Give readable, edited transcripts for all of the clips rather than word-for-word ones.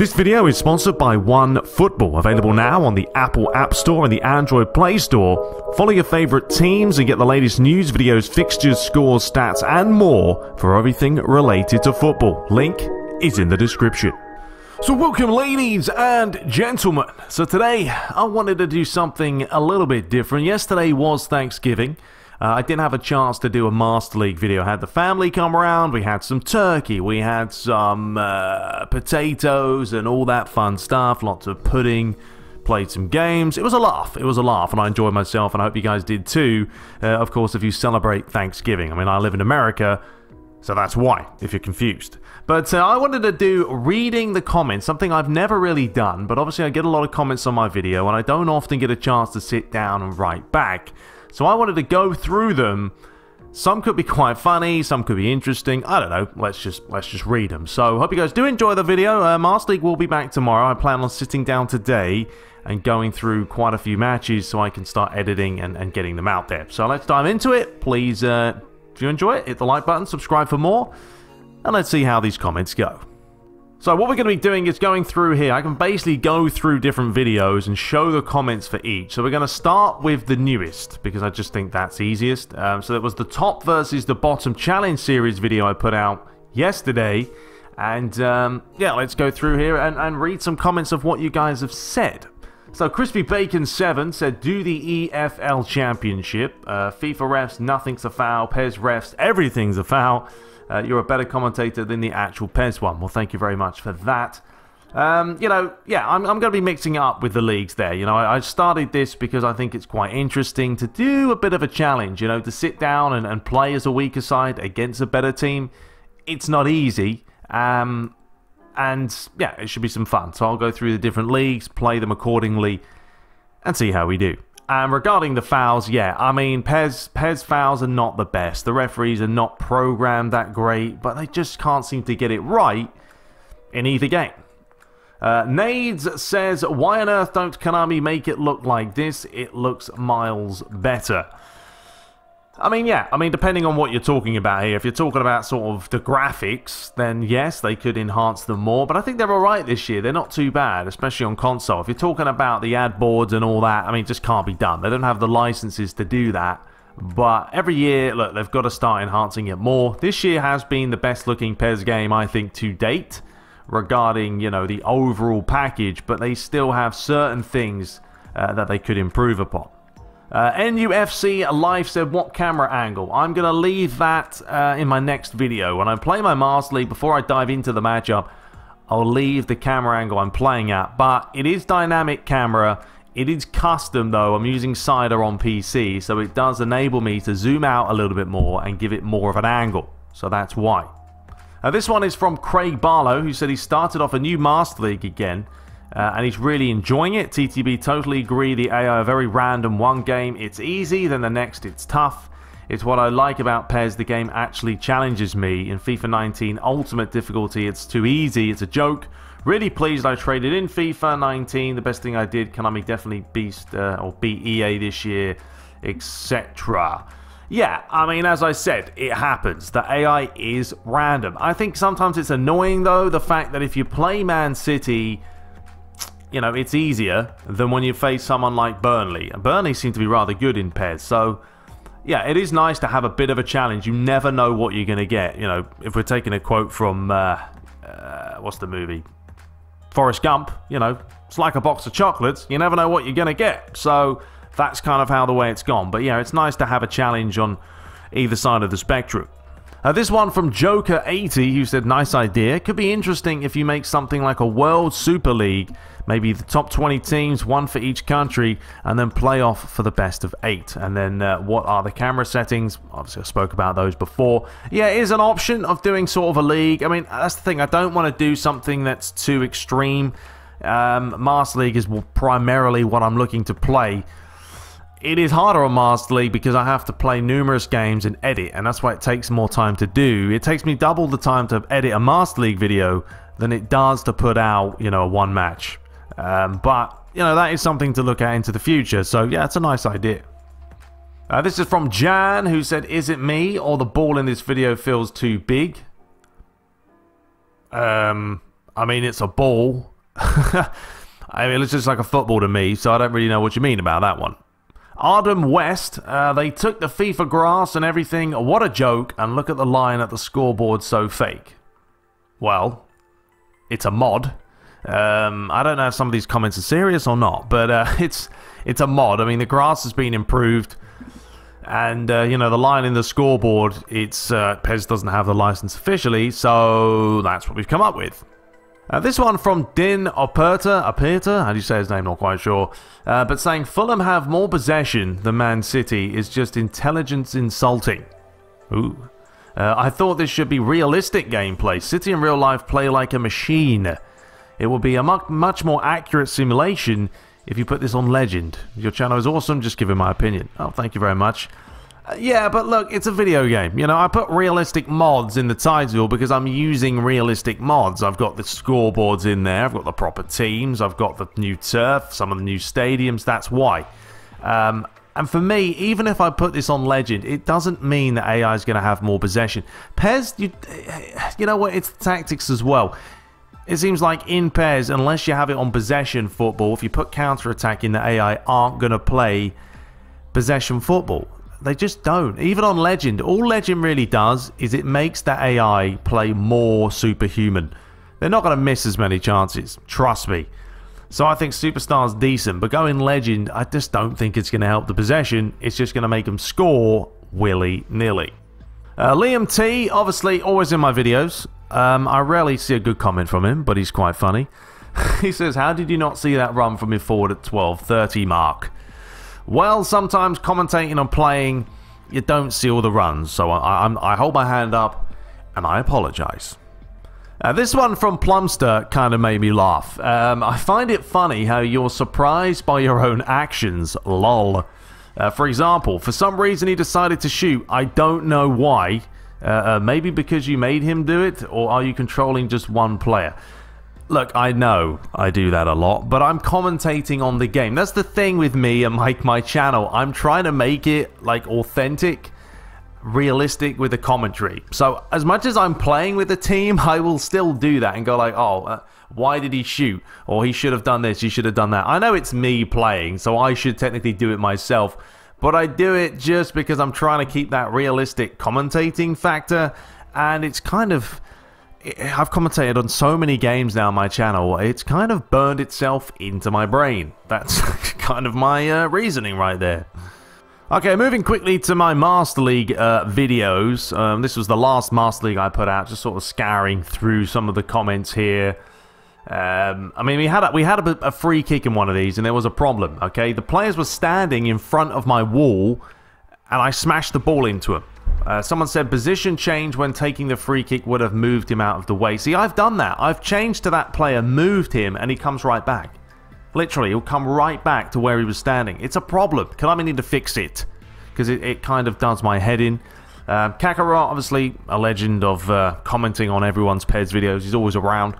This video is sponsored by OneFootball, available now on the Apple App Store and the Android Play Store. Follow your favourite teams and get the latest news, videos, fixtures, scores, stats and more for everything related to football. Link is in the description. So welcome ladies and gentlemen. So today I wanted to do something a little bit different. Yesterday was Thanksgiving. I didn't have a chance to do a Master League video. I had the family come around, we had some turkey, we had some potatoes and all that fun stuff, lots of pudding, played some games. It was a laugh, and I enjoyed myself, and I hope you guys did too. Of course, if you celebrate Thanksgiving. I mean, I live in America, so that's why, if you're confused. But I wanted to do reading the comments, something I've never really done, but obviously I get a lot of comments on my video, and I don't often get a chance to sit down and write back. So I wanted to go through them. Some could be quite funny, some could be interesting. I don't know. Let's just read them. So hope you guys do enjoy the video. Master League will be back tomorrow. I plan on sitting down today and going through quite a few matches so I can start editing and getting them out there. So let's dive into it. Please, if you enjoy it, hit the like button, subscribe for more, and let's see how these comments go. So what we're going to be doing is going through here. I can basically go through different videos and show the comments for each. So we're going to start with the newest, because I just think that's easiest. So it was the top versus the bottom challenge series video I put out yesterday. And yeah, let's go through here and read some comments of what you guys have said. So Crispy Bacon 7 said, do the EFL Championship. FIFA refs, nothing's a foul. PES refs, everything's a foul. You're a better commentator than the actual PES one. Well, thank you very much for that. You know, yeah, I'm going to be mixing it up with the leagues there. You know, I started this because I think it's quite interesting to do a bit of a challenge, you know, to sit down and play as a weaker side against a better team. It's not easy. And, yeah, it should be some fun. So I'll go through the different leagues, play them accordingly, and see how we do. Regarding the fouls, yeah, I mean, PES fouls are not the best. The referees are not programmed that great, but they just can't seem to get it right in either game. Nades says, why on earth don't Konami make it look like this? It looks miles better. I mean, yeah, I mean, depending on what you're talking about here. If you're talking about sort of the graphics, then yes, they could enhance them more. But I think they're alright this year. They're not too bad, especially on console. If you're talking about the ad boards and all that, I mean, it just can't be done. They don't have the licenses to do that. But every year, look, they've got to start enhancing it more. This year has been the best looking PES game, I think, to date, regarding, you know, the overall package. But they still have certain things that they could improve upon. NUFC Live said, what camera angle? I'm going to leave that in my next video. When I play my Master League, before I dive into the matchup, I'll leave the camera angle I'm playing at. But it is dynamic camera. It is custom, though. I'm using Cider on PC, so it does enable me to zoom out a little bit more and give it more of an angle. So that's why. This one is from Craig Barlow, who said he started off a new Master League again. And he's really enjoying it. TTB totally agree. The AI are very random. One game it's easy, then the next it's tough. It's what I like about PES. The game actually challenges me. In FIFA 19 Ultimate difficulty, it's too easy. It's a joke. Really pleased I traded in FIFA 19. The best thing I did. Konami definitely beat EA this year, etc. Yeah, I mean, as I said, it happens. The AI is random. I think sometimes it's annoying, though, the fact that if you play Man City, you know, it's easier than when you face someone like Burnley. And Burnley seem to be rather good in PES. So, yeah, it is nice to have a bit of a challenge. You never know what you're going to get. You know, if we're taking a quote from, what's the movie? Forrest Gump, you know, it's like a box of chocolates. You never know what you're going to get. So, that's kind of how the way it's gone. But, yeah, it's nice to have a challenge on either side of the spectrum. This one from Joker80, who said, nice idea. Could be interesting if you make something like a World Super League. Maybe the top 20 teams, one for each country, and then playoff for the best of 8. And then what are the camera settings? Obviously, I spoke about those before. Yeah, it is an option of doing sort of a league. I mean, that's the thing. I don't want to do something that's too extreme. Master League is primarily what I'm looking to play. It is harder on Master League because I have to play numerous games and edit, and that's why it takes more time to do. It takes me double the time to edit a Master League video than it does to put out, you know, a one match. But, you know, that is something to look at into the future. So, yeah, it's a nice idea. This is from Jan, who said, is it me or the ball in this video feels too big? I mean, it's a ball. I mean, it's just like a football to me, so I don't really know what you mean about that one. Ardham West, they took the FIFA grass and everything. What a joke, and look at the line at the scoreboard, so fake. Well, it's a mod. I don't know if some of these comments are serious or not, but it's a mod. I mean, the grass has been improved, and you know, the line in the scoreboard, it's PES doesn't have the license officially, so that's what we've come up with. This one from Din Operta, how do you say his name, not quite sure, but saying Fulham have more possession than Man City is just intelligence insulting. Ooh. I thought this should be realistic gameplay. City in real life play like a machine. It will be a much more accurate simulation if you put this on Legend. Your channel is awesome, just giving my opinion. Oh, thank you very much. Yeah, but look, it's a video game. You know, I put realistic mods in the title because I'm using realistic mods. I've got the scoreboards in there, I've got the proper teams, I've got the new turf, some of the new stadiums, that's why. And for me, even if I put this on Legend, it doesn't mean that AI is going to have more possession. PES, you know what, it's the tactics as well. It seems like in PES, unless you have it on possession football, if you put counter-attack in, the AI aren't going to play possession football. They just don't. Even on Legend, all Legend really does is it makes the AI play more superhuman. They're not going to miss as many chances, trust me. So I think Superstar's decent, but going Legend, I just don't think it's going to help the possession. It's just going to make them score willy-nilly. Liam T, obviously always in my videos. I rarely see a good comment from him, but he's quite funny. He says, how did you not see that run from mid forward at 12:30 mark? Well, sometimes commentating on playing, you don't see all the runs, so I hold my hand up and I apologize. This one from Plumster kind of made me laugh. I find it funny how you're surprised by your own actions, lol. For example, for some reason he decided to shoot. I don't know why. Maybe because you made him do it, or are you controlling just one player? Look, I know I do that a lot, but I'm commentating on the game. That's the thing with me and my channel. I'm trying to make it like authentic, realistic with the commentary. So as much as I'm playing with the team, I will still do that and go like, oh, why did he shoot? Or he should have done this, he should have done that. I know it's me playing, so I should technically do it myself, but I do it just because I'm trying to keep that realistic commentating factor, and it's kind of... I've commentated on so many games now on my channel, it's kind of burned itself into my brain. That's kind of my reasoning right there. Okay, moving quickly to my Master League videos. This was the last Master League I put out, just sort of scouring through some of the comments here. I mean, we had a free kick in one of these, and there was a problem, okay? The players were standing in front of my wall, and I smashed the ball into him. Someone said position change when taking the free kick would have moved him out of the way. See, I've done that. I've changed to that player, moved him, and he comes right back. Literally, he'll come right back to where he was standing. It's a problem. Konami need to fix it, because it kind of does my head in. Kakarot, obviously a legend of commenting on everyone's PES videos. He's always around.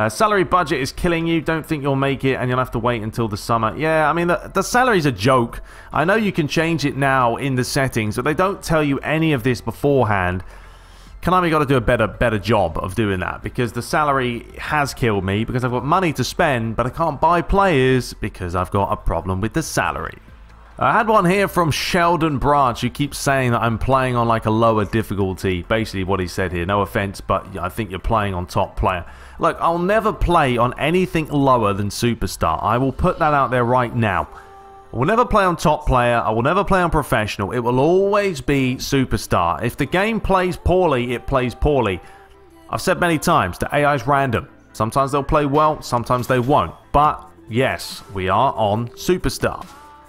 Salary budget is killing you. Don't think you'll make it, and you'll have to wait until the summer. Yeah, I mean, the salary's a joke. I know you can change it now in the settings, but they don't tell you any of this beforehand. Konami got to do a better job of doing that, because the salary has killed me, because I've got money to spend, but I can't buy players because I've got a problem with the salary. I had one here from Sheldon Branch, who keeps saying that I'm playing on like a lower difficulty. Basically what he said here. No offense, but I think you're playing on top player. Look, I'll never play on anything lower than Superstar. I will put that out there right now. I will never play on top player. I will never play on professional. It will always be Superstar. If the game plays poorly, it plays poorly. I've said many times, the AI is random. Sometimes they'll play well, sometimes they won't. But yes, we are on Superstar.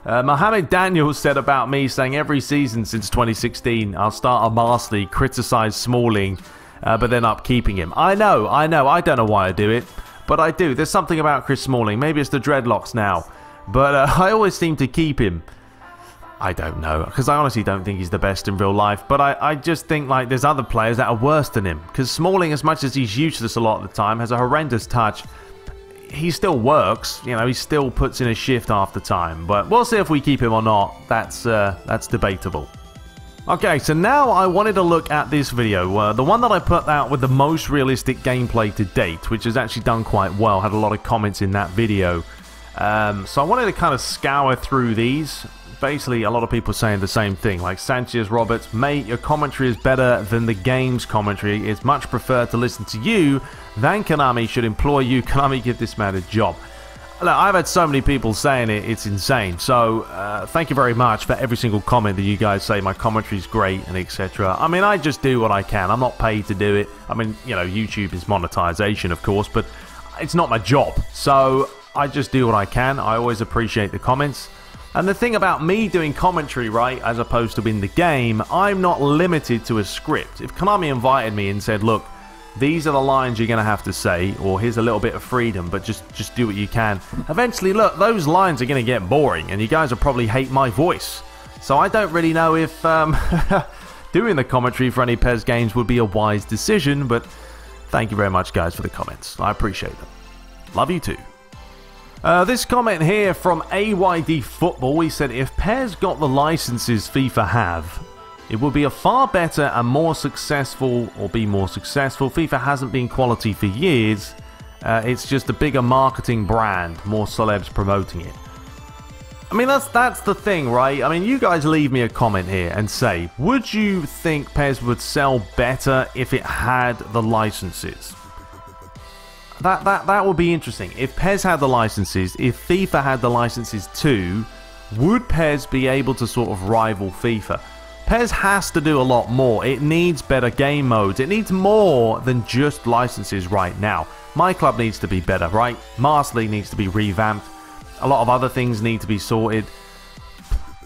Mohamed Daniels said about me, saying every season since 2016 I'll start a Master League, criticise Smalling, but then upkeeping him. I know, I don't know why I do it, but I do. There's something about Chris Smalling. Maybe it's the dreadlocks now, but I always seem to keep him. I don't know, because I honestly don't think he's the best in real life, but I just think like there's other players that are worse than him, because Smalling, as much as he's useless a lot of the time, has a horrendous touch. He still works, you know, he still puts in a shift half the time, but we'll see if we keep him or not. That's debatable. Okay, so now I wanted to look at this video, the one that I put out with the most realistic gameplay to date, which has actually done quite well, had a lot of comments in that video. So I wanted to kind of scour through these. Basically, a lot of people saying the same thing, like Sanchez Roberts, mate, your commentary is better than the game's commentary. It's much preferred to listen to you than Konami. Should employ you. Konami, give this man a job. Look, I've had so many people saying it, it's insane. So, thank you very much for every single comment that you guys say my commentary is great and etc. I mean, I just do what I can. I'm not paid to do it. I mean, you know, YouTube is monetization, of course, but it's not my job. So, I just do what I can. I always appreciate the comments. And the thing about me doing commentary, right, as opposed to in the game, I'm not limited to a script. If Konami invited me and said, look, these are the lines you're going to have to say, or here's a little bit of freedom, but just do what you can. Eventually, look, those lines are going to get boring, and you guys will probably hate my voice. So I don't really know if doing the commentary for any PES games would be a wise decision, but thank you very much, guys, for the comments. I appreciate them. Love you too. This comment here from AYD Football, he said, if PES got the licenses FIFA have, it would be a far better and more successful, or be more successful. FIFA hasn't been quality for years. It's just a bigger marketing brand, more celebs promoting it. I mean, that's the thing, right? I mean, you guys leave me a comment here and say, would you think PES would sell better if it had the licenses? That would be interesting. If PES had the licenses, if FIFA had the licenses too, would PES be able to sort of rival FIFA? PES has to do a lot more. It needs better game modes. It needs more than just licenses right now. My Club needs to be better, right? Master League needs to be revamped. A lot of other things need to be sorted.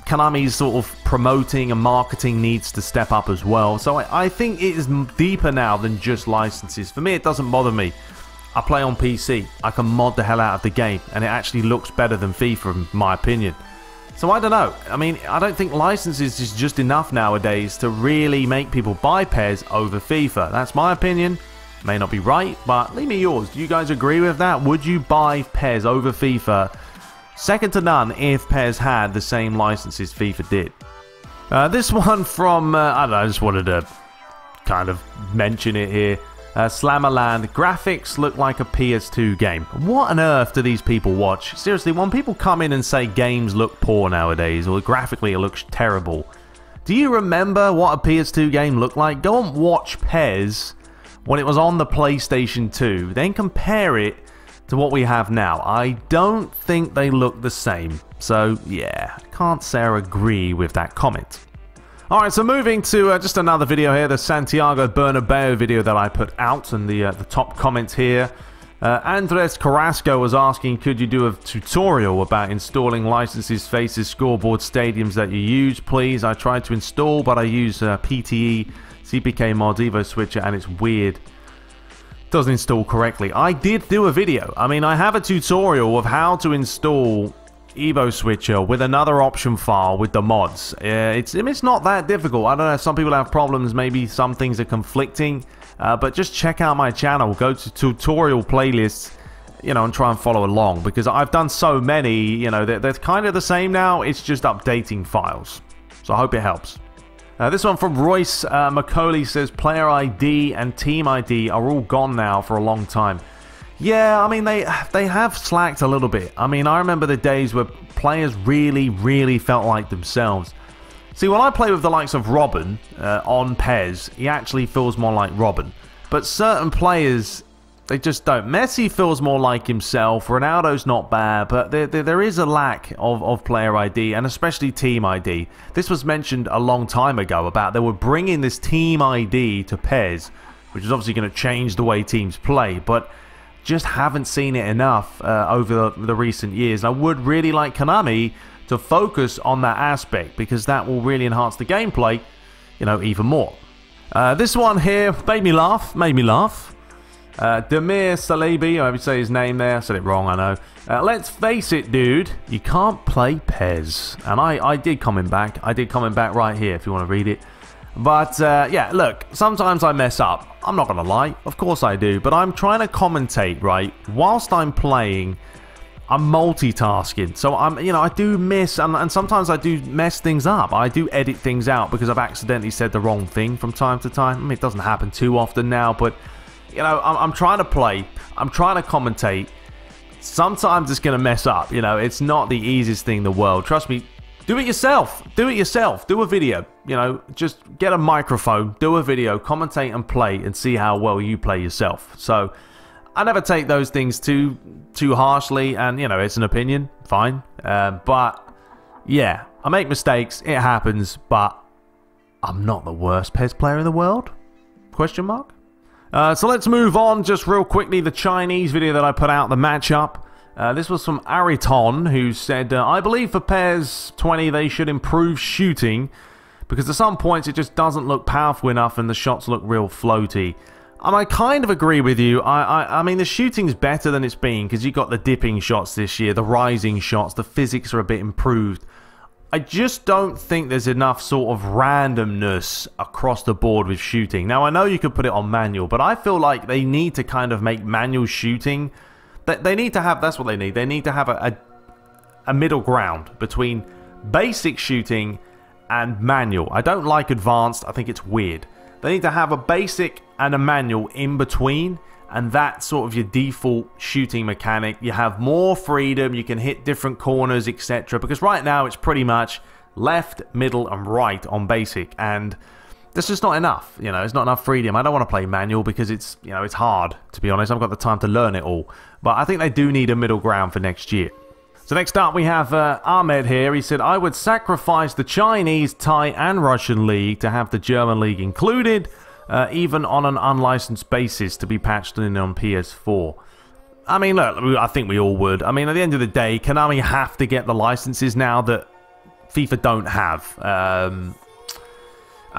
Konami's sort of promoting and marketing needs to step up as well. So I think it is deeper now than just licenses. For me, it doesn't bother me. I play on PC, I can mod the hell out of the game, and it actually looks better than FIFA in my opinion. So I don't know, I mean, I don't think licenses is just enough nowadays to really make people buy PES over FIFA. That's my opinion, may not be right, but leave me yours. Do you guys agree with that? Would you buy PES over FIFA? Second to none if PES had the same licenses FIFA did. This one from, I don't know, I just wanted to kind of mention it here. Slammerland, graphics look like a PS2 game. What on earth do these people watch? Seriously, when people come in and say games look poor nowadays, or graphically it looks terrible, do you remember what a PS2 game looked like? Go and watch PES when it was on the PlayStation 2, then compare it to what we have now. I don't think they look the same. So yeah, can't say I agree with that comment. Alright, so moving to just another video here, the Santiago Bernabeu video that I put out, and the top comment here. Andres Carrasco was asking, could you do a tutorial about installing licenses, faces, scoreboard, stadiums that you use, please? I tried to install, but I use PTE, CPK mod, Evo Switcher, and it's weird. Doesn't install correctly. I did do a video. I mean, I have a tutorial of how to install Evo Switcher with another option file with the mods. It's not that difficult. I don't know, some people have problems, maybe some things are conflicting, but just check out my channel, go to tutorial playlists, you know, and try and follow along, because I've done so many, you know, they're kind of the same now. It's just updating files, so I hope it helps. This one from Royce Macaulay says, player ID and team ID are all gone now for a long time. Yeah, I mean, they have slacked a little bit. I mean, I remember the days where players really felt like themselves. See, when I play with the likes of Robin on PES, he actually feels more like Robin. But certain players, they just don't. Messi feels more like himself. Ronaldo's not bad, but there is a lack of player ID, and especially team ID. This was mentioned a long time ago about they were bringing this team ID to PES, which is obviously going to change the way teams play, but just haven't seen it enough over the recent years. I would really like Konami to focus on that aspect, because that will really enhance the gameplay, you know, even more. This one here made me laugh. Demir Salebi, I would say his name there. I said it wrong, I know. Let's face it, dude, you can't play PES. And I did comment back. I did comment back right here if you want to read it. But, yeah, look, sometimes I mess up. I'm not going to lie. Of course I do. But I'm trying to commentate, right, whilst I'm playing. I'm multitasking, so I do miss, and sometimes I do mess things up. I do edit things out because I've accidentally said the wrong thing from time to time. I mean, it doesn't happen too often now, but I'm trying to play, I'm trying to commentate. Sometimes it's gonna mess up. It's not the easiest thing in the world. Trust me. Do it yourself. Do it yourself. Do a video. Just get a microphone, do a video, commentate and play, and see how well you play yourself. So I never take those things too harshly, and it's an opinion, fine. But yeah, I make mistakes, it happens, but I'm not the worst PES player in the world? Question mark? So let's move on just real quickly. The Chinese video that I put out, the matchup. This was from Ariton, who said, I believe for PES 20 they should improve shooting, because at some points it just doesn't look powerful enough and the shots look real floaty. I kind of agree with you. I mean, the shooting's better than it's been, because you got the dipping shots this year, the rising shots, the physics are a bit improved. I just don't think there's enough sort of randomness across the board with shooting. Now, I know you could put it on manual, but I feel like they need to kind of make manual shooting... They need to have... That's what they need. They need to have a middle ground between basic shooting and manual. I don't like advanced. I think it's weird. They need to have a basic and a manual in between, and that's sort of your default shooting mechanic. You have more freedom, you can hit different corners, etc. Because right now it's pretty much left, middle, and right on basic, and that's just not enough. It's not enough freedom. I don't want to play manual because it's it's hard, to be honest. I've got the time to learn it all, but I think they do need a middle ground for next year. So next up we have Ahmed here. He said, I would sacrifice the Chinese, Thai and Russian league to have the German league included, even on an unlicensed basis, to be patched in on PS4. I mean, look, I think we all would. I mean, at the end of the day, Konami have to get the licenses now that FIFA don't have. And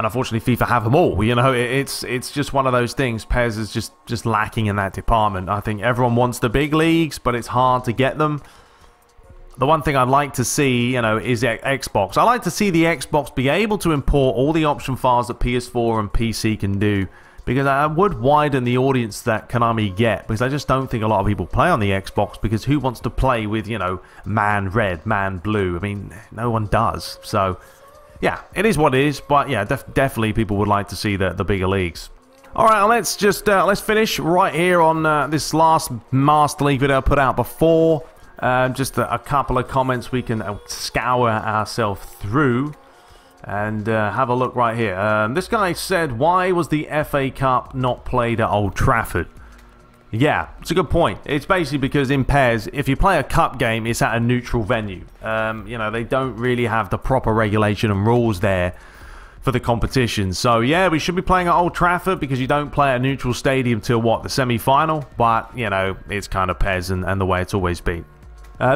unfortunately, FIFA have them all. It's just one of those things. PES is just lacking in that department. I think everyone wants the big leagues, but it's hard to get them. The one thing I'd like to see, is Xbox. I like to see the Xbox be able to import all the option files that PS4 and PC can do, because I would widen the audience that Konami get, because I just don't think a lot of people play on the Xbox, because who wants to play with, man red, man blue? I mean, no one does. So, yeah, it is what it is, but yeah, definitely people would like to see the bigger leagues. Alright, let's finish right here on this last Master League video I put out before. Just a couple of comments we can scour ourselves through and have a look right here. This guy said, why was the FA Cup not played at Old Trafford? Yeah, it's a good point. It's basically because in PES, if you play a cup game, it's at a neutral venue. They don't really have the proper regulation and rules there for the competition. So yeah, we should be playing at Old Trafford, because you don't play at a neutral stadium till what, the semi-final? But, it's kind of PES and the way it's always been.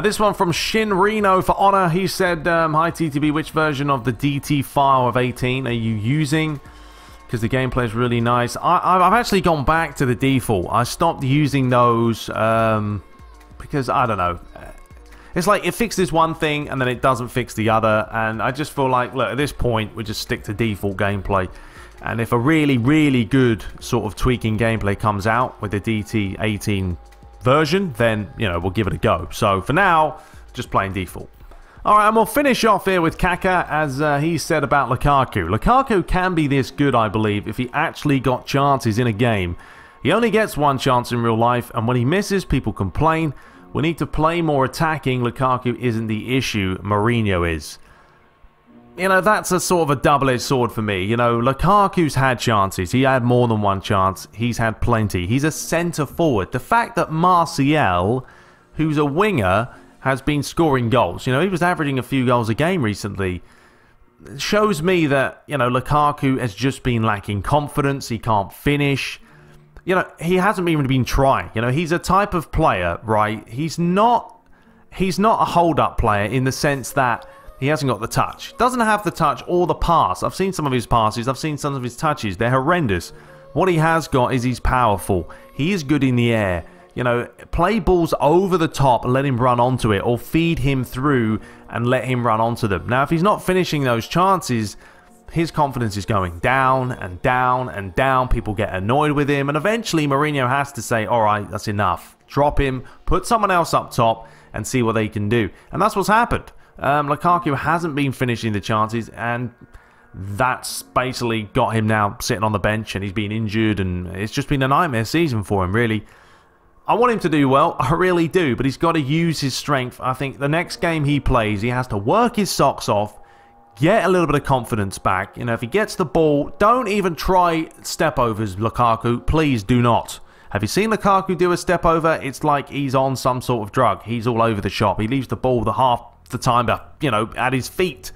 This one from Shin Reno for Honor. He said, hi TTB, which version of the DT file of 18 are you using? Because the gameplay is really nice. I've actually gone back to the default. I stopped using those because, I don't know. It's like it fixes one thing and then it doesn't fix the other. And I just feel like, look, at this point, we just stick to default gameplay. And if a really, really good sort of tweaking gameplay comes out with the DT 18 version, then we'll give it a go. So for now, just playing default. Alright, and we'll finish off here with Kaka, as he said about Lukaku. Lukaku can be this good, I believe, if he actually got chances in a game. He only gets one chance in real life, and when he misses, people complain. We need to play more attacking. Lukaku isn't the issue, Mourinho is. That's a sort of a double-edged sword for me. Lukaku's had chances. He had more than one chance. He's had plenty. He's a centre-forward. The fact that Martial, who's a winger, has been scoring goals. He was averaging a few goals a game recently. Shows me that, Lukaku has just been lacking confidence. He can't finish. He hasn't even been trying. He's a type of player, right? He's not a hold-up player in the sense that he hasn't got the touch. Doesn't have the touch or the pass. I've seen some of his passes. I've seen some of his touches. They're horrendous. What he has got is he's powerful. He is good in the air. Play balls over the top and let him run onto it, or feed him through and let him run onto them. Now, if he's not finishing those chances, his confidence is going down and down and down. People get annoyed with him, and eventually Mourinho has to say, all right, that's enough. Drop him, put someone else up top, and see what they can do. And that's what's happened. Lukaku hasn't been finishing the chances, and that's basically got him now sitting on the bench, and he's been injured, and it's just been a nightmare season for him, really. I want him to do well, I really do, but he's got to use his strength. I think the next game he plays, he has to work his socks off, get a little bit of confidence back. You know, if he gets the ball, don't even try step overs, Lukaku. Please do not. Have you seen Lukaku do a step over? It's like he's on some sort of drug. He's all over the shop. He leaves the ball half the time, you know, at his feet.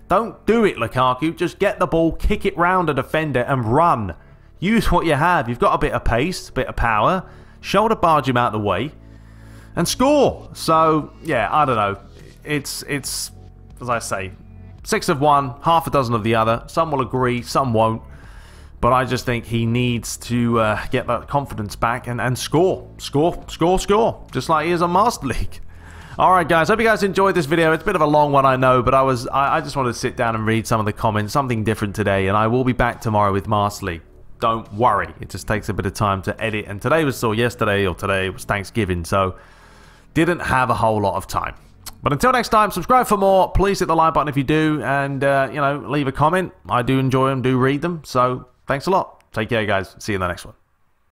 Don't do it, Lukaku. Just get the ball, kick it round a defender, and run. Use what you have. You've got a bit of pace, a bit of power. Shoulder barge him out of the way and score. So, yeah, I don't know. It's as I say, 6 of one, half a dozen of the other. Some will agree, some won't. But I just think he needs to get that confidence back and score. Score. Just like he is on Master League. Alright guys, hope you guys enjoyed this video. It's a bit of a long one, I know, but I just wanted to sit down and read some of the comments. Something different today, and I will be back tomorrow with Master League. Don't worry, it just takes a bit of time to edit, and today was Thanksgiving, so didn't have a whole lot of time. But until next time, subscribe for more, please hit the like button if you do, and you know, leave a comment. I do enjoy them, do read them, so thanks a lot. Take care guys, see you in the next one.